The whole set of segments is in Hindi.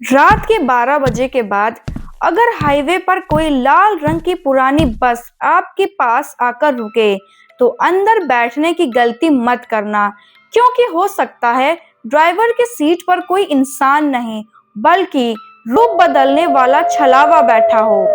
रात के 12 बजे के बाद अगर हाईवे पर कोई लाल रंग की पुरानी बस आपके पास आकर रुके तो अंदर बैठने की गलती मत करना, क्योंकि हो सकता है ड्राइवर के सीट पर कोई इंसान नहीं बल्कि रूप बदलने वाला छलावा बैठा हो।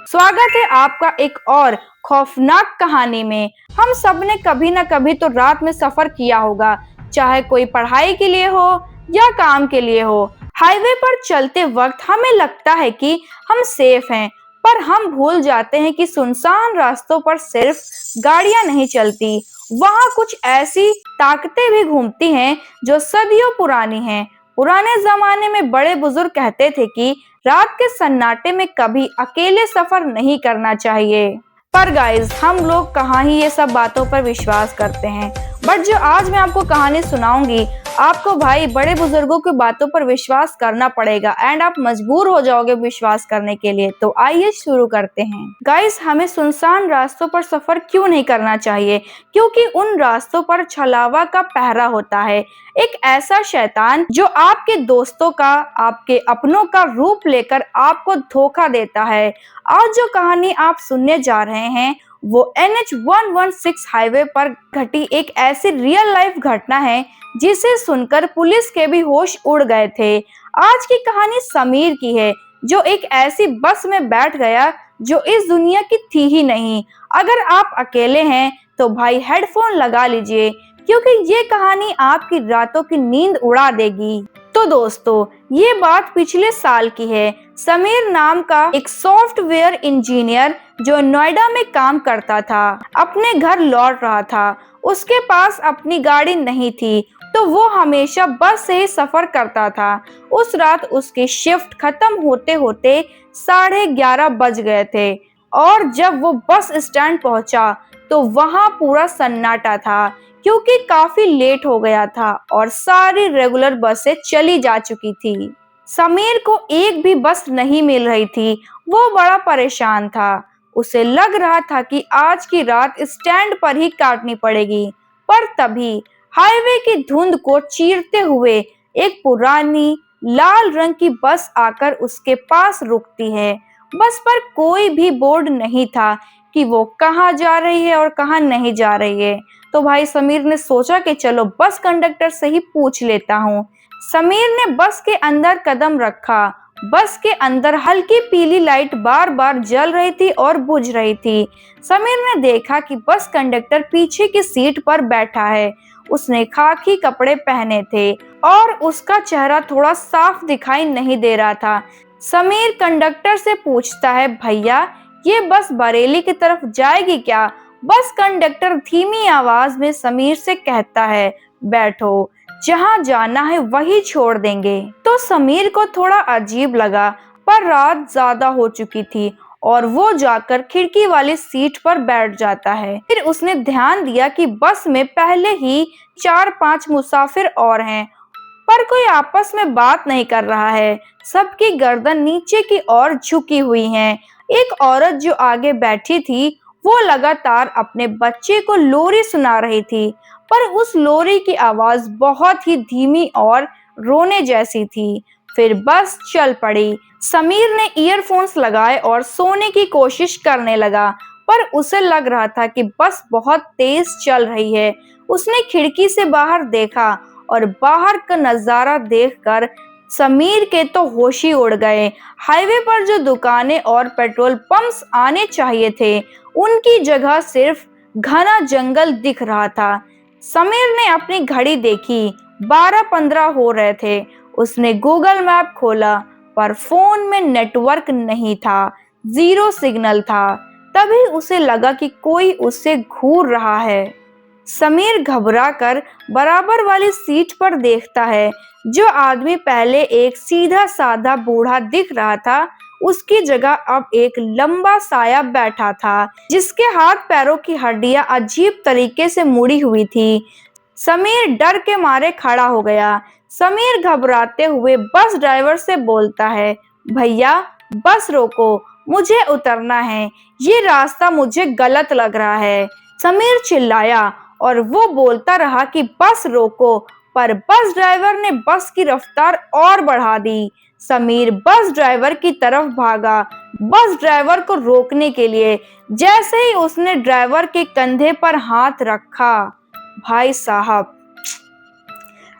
स्वागत है आपका एक और खौफनाक कहानी में। हम सब ने कभी न कभी तो रात में सफर किया होगा, चाहे कोई पढ़ाई के लिए हो या काम के लिए हो। हाईवे पर चलते वक्त हमें लगता है कि हम सेफ हैं, पर हम भूल जाते हैं कि सुनसान रास्तों पर सिर्फ गाड़ियां नहीं चलती, वहां कुछ ऐसी ताकतें भी घूमती हैं जो सदियों पुरानी हैं। पुराने जमाने में बड़े बुजुर्ग कहते थे कि रात के सन्नाटे में कभी अकेले सफर नहीं करना चाहिए। पर गाइस, हम लोग कहाँ ही ये सब बातों पर विश्वास करते हैं। बट जो आज मैं आपको कहानी सुनाऊंगी, आपको भाई बड़े बुजुर्गों की बातों पर विश्वास करना पड़ेगा एंड आप मजबूर हो जाओगे विश्वास करने के लिए। तो आइए शुरू करते हैं। गाइस, हमें सुनसान रास्तों पर सफर क्यों नहीं करना चाहिए? क्योंकि उन रास्तों पर छलावा का पहरा होता है, एक ऐसा शैतान जो आपके दोस्तों का, आपके अपनों का रूप लेकर आपको धोखा देता है। आज जो कहानी आप सुनने जा रहे हैं वो NH 116 हाईवे पर घटी एक ऐसी रियल लाइफ घटना है जिसे सुनकर पुलिस के भी होश उड़ गए थे। आज की कहानी समीर की है, जो एक ऐसी बस में बैठ गया जो इस दुनिया की थी ही नहीं। अगर आप अकेले हैं तो भाई हेडफोन लगा लीजिए, क्योंकि ये कहानी आपकी रातों की नींद उड़ा देगी। तो दोस्तों, ये बात पिछले साल की है। समीर नाम का एक सॉफ्टवेयर इंजीनियर जो नोएडा में काम करता था, अपने घर लौट रहा था। उसके पास अपनी गाड़ी नहीं थी, तो वो हमेशा बस से ही सफर करता था। उस रात उसकी शिफ्ट खत्म होते होते 11:30 बज गए थे और जब वो बस स्टैंड पहुंचा तो वहां पूरा सन्नाटा था, क्योंकि काफी लेट हो गया था और सारी रेगुलर बसें चली जा चुकी थी। समीर को एक भी बस नहीं मिल रही थी। वो बड़ा परेशान था। उसे लग रहा था कि आज की रात स्टैंड पर ही काटनी पड़ेगी। पर तभी हाईवे की धुंध को चीरते हुए एक पुरानी लाल रंग की बस आकर उसके पास रुकती है। बस पर कोई भी बोर्ड नहीं था कि वो कहाँ जा रही है और कहाँ नहीं जा रही है। तो भाई समीर ने सोचा कि चलो बस कंडक्टर से ही पूछ लेता हूँ। समीर ने बस के अंदर कदम रखा। बस के अंदर हल्की पीली लाइट बार बार जल रही थी और बुझ रही थी। समीर ने देखा कि बस कंडक्टर पीछे की सीट पर बैठा है। उसने खाकी कपड़े पहने थे और उसका चेहरा थोड़ा साफ दिखाई नहीं दे रहा था। समीर कंडक्टर से पूछता है, भैया ये बस बरेली की तरफ जाएगी क्या? बस कंडक्टर धीमी आवाज में समीर से कहता है, बैठो, जहाँ जाना है वही छोड़ देंगे। तो समीर को थोड़ा अजीब लगा, पर रात ज्यादा हो चुकी थी और वो जाकर खिड़की वाली सीट पर बैठ जाता है। फिर उसने ध्यान दिया कि बस में पहले ही 4-5 मुसाफिर और हैं, पर कोई आपस में बात नहीं कर रहा है। सबकी गर्दन नीचे की ओर झुकी हुई है। एक औरत जो आगे बैठी थी वो लगातार अपने बच्चे को लोरी सुना रही थी, पर उस लोरी की आवाज बहुत ही धीमी और रोने जैसी थी। फिर बस चल पड़ी। समीर ने ईयरफोन्स लगाए और सोने की कोशिश करने लगा, पर उसे लग रहा था कि बस बहुत तेज चल रही है। उसने खिड़की से बाहर देखा और बाहर का नजारा देखकर समीर के तो होश ही उड़ गए। हाईवे पर जो दुकानें और पेट्रोल पंप्स आने चाहिए थे, उनकी जगह सिर्फ घना जंगल दिख रहा था। समीर ने अपनी घड़ी देखी, 12:15 हो रहे थे। उसने गूगल मैप खोला, पर फोन में नेटवर्क नहीं था, जीरो सिग्नल था। तभी उसे लगा कि कोई उसे घूर रहा है। समीर घबराकर बराबर वाली सीट पर देखता है। जो आदमी पहले एक सीधा साधा बूढ़ा दिख रहा था, उसकी जगह अब एक लंबा साया बैठा था, जिसके हाथ पैरों की हड्डियां अजीब तरीके से मुड़ी हुई थी। समीर डर के मारे खड़ा हो गया। समीर घबराते हुए बस ड्राइवर से बोलता है, भैया बस रोको, मुझे उतरना है, ये रास्ता मुझे गलत लग रहा है। समीर चिल्लाया और वो बोलता रहा कि बस रोको, पर बस ड्राइवर ने बस की रफ्तार और बढ़ा दी। समीर बस ड्राइवर की तरफ भागा, बस ड्राइवर को रोकने के लिए। जैसे ही उसने ड्राइवर के कंधे पर हाथ रखा, भाई साहब,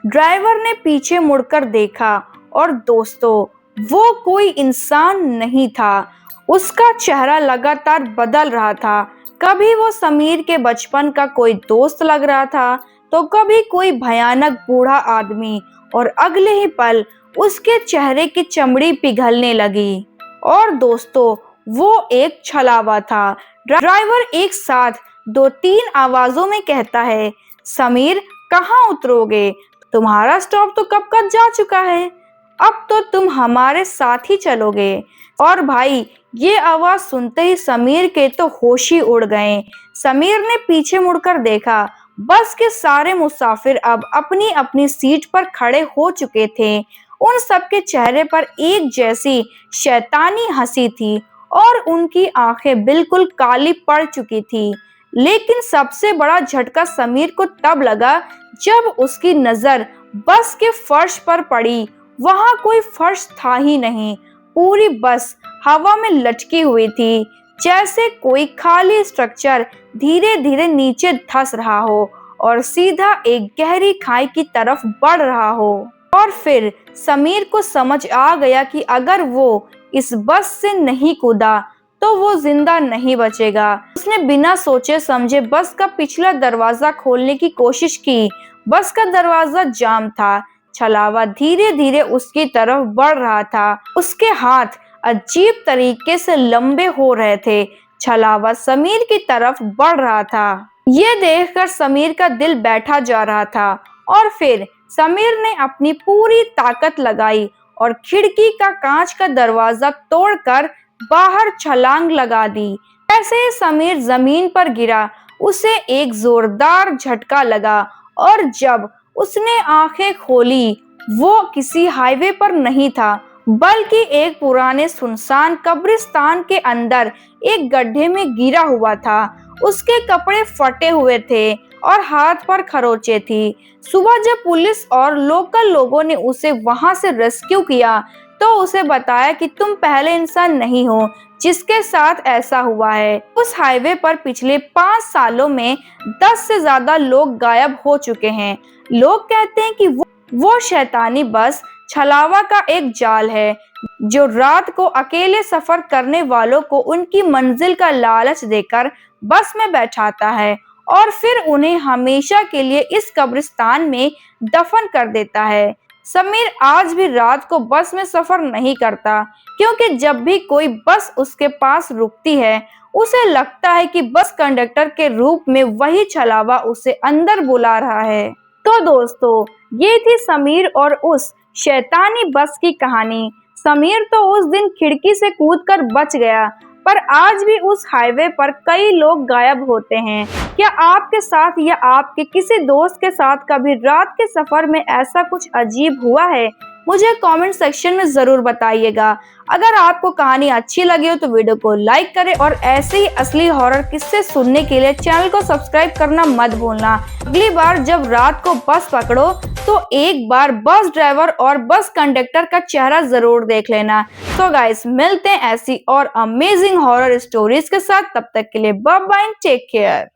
ड्राइवर ने पीछे मुड़कर देखा और दोस्तों, वो कोई इंसान नहीं था। उसका चेहरा लगातार बदल रहा था। कभी वो समीर के बचपन का कोई दोस्त लग रहा था, तो कभी कोई भयानक बूढ़ा आदमी, और अगले ही पल उसके चेहरे की चमड़ी पिघलने लगी। और दोस्तों, वो एक छलावा था। ड्राइवर एक साथ 2-3 आवाजों में कहता है, समीर, कहाँ उतरोगे? तुम्हारा स्टॉप तो कब का जा चुका है, अब तो तुम हमारे साथ ही चलोगे। और भाई, ये आवाज सुनते ही समीर के तो होश ही उड़ गए। समीर ने पीछे मुड़कर देखा। बस के सारे मुसाफिर अब अपनी अपनी सीट पर खड़े हो चुके थे। उन सबके चेहरे पर एक जैसी शैतानी हंसी थी और उनकी आंखें बिल्कुल काली पड़ चुकी थी। लेकिन सबसे बड़ा झटका समीर को तब लगा जब उसकी नजर बस के फर्श पर पड़ी। वहां कोई फर्श था ही नहीं। पूरी बस हवा में लटकी हुई थी, जैसे कोई खाली स्ट्रक्चर धीरे धीरे नीचे धंस रहा हो और सीधा एक गहरी खाई की तरफ बढ़ रहा हो। और फिर समीर को समझ आ गया कि अगर वो इस बस से नहीं कूदा तो वो जिंदा नहीं बचेगा। उसने बिना सोचे समझे बस का पिछला दरवाजा खोलने की कोशिश की। बस का दरवाजा जाम था। छलावा धीरे धीरे उसकी तरफ बढ़ रहा था। उसके हाथ अजीब तरीके से लंबे हो रहे थे। छलावा समीर की तरफ बढ़ रहा था। ये देखकर समीर का दिल बैठा जा रहा था। और फिर समीर ने अपनी पूरी ताकत लगाई और खिड़की का कांच का दरवाजा तोड़कर बाहर छलांग लगा दी। ऐसे ही समीर जमीन पर गिरा, उसे एक जोरदार झटका लगा और जब उसने आंखें खोली, वो किसी हाईवे पर नहीं था, बल्कि एक पुराने सुनसान कब्रिस्तान के अंदर एक गड्ढे में गिरा हुआ था। उसके कपड़े फटे हुए थे और हाथ पर खरोंचे थी। सुबह जब पुलिस और लोकल लोगों ने उसे वहां से रेस्क्यू किया, तो उसे बताया कि तुम पहले इंसान नहीं हो जिसके साथ ऐसा हुआ है। उस हाईवे पर पिछले 5 सालों में 10 से ज्यादा लोग गायब हो चुके हैं। लोग कहते हैं कि वो शैतानी बस छलावा का एक जाल है, जो रात को अकेले सफर करने वालों को उनकी मंजिल का लालच देकर बस में बैठाता है और फिर उन्हें हमेशा के लिए इस कब्रिस्तान में दफन कर देता है। समीर आज भी रात को बस में सफर नहीं करता, क्योंकि जब भी कोई बस उसके पास रुकती है, उसे लगता है कि बस कंडक्टर के रूप में वही छलावा उसे अंदर बुला रहा है। तो दोस्तों, ये थी समीर और उस शैतानी बस की कहानी। समीर तो उस दिन खिड़की से कूदकर बच गया, पर आज भी उस हाईवे पर कई लोग गायब होते हैं। क्या आपके साथ या आपके किसी दोस्त के साथ कभी रात के सफर में ऐसा कुछ अजीब हुआ है? मुझे कमेंट सेक्शन में जरूर बताइएगा। अगर आपको कहानी अच्छी लगी हो तो वीडियो को लाइक करें और ऐसे ही असली हॉरर किस्से सुनने के लिए चैनल को सब्सक्राइब करना मत भूलना। अगली बार जब रात को बस पकड़ो तो एक बार बस ड्राइवर और बस कंडक्टर का चेहरा जरूर देख लेना। तो गाइस, मिलते हैं ऐसी और अमेजिंग हॉरर स्टोरीज के साथ। तब तक के लिए बाय बाय, टेक केयर।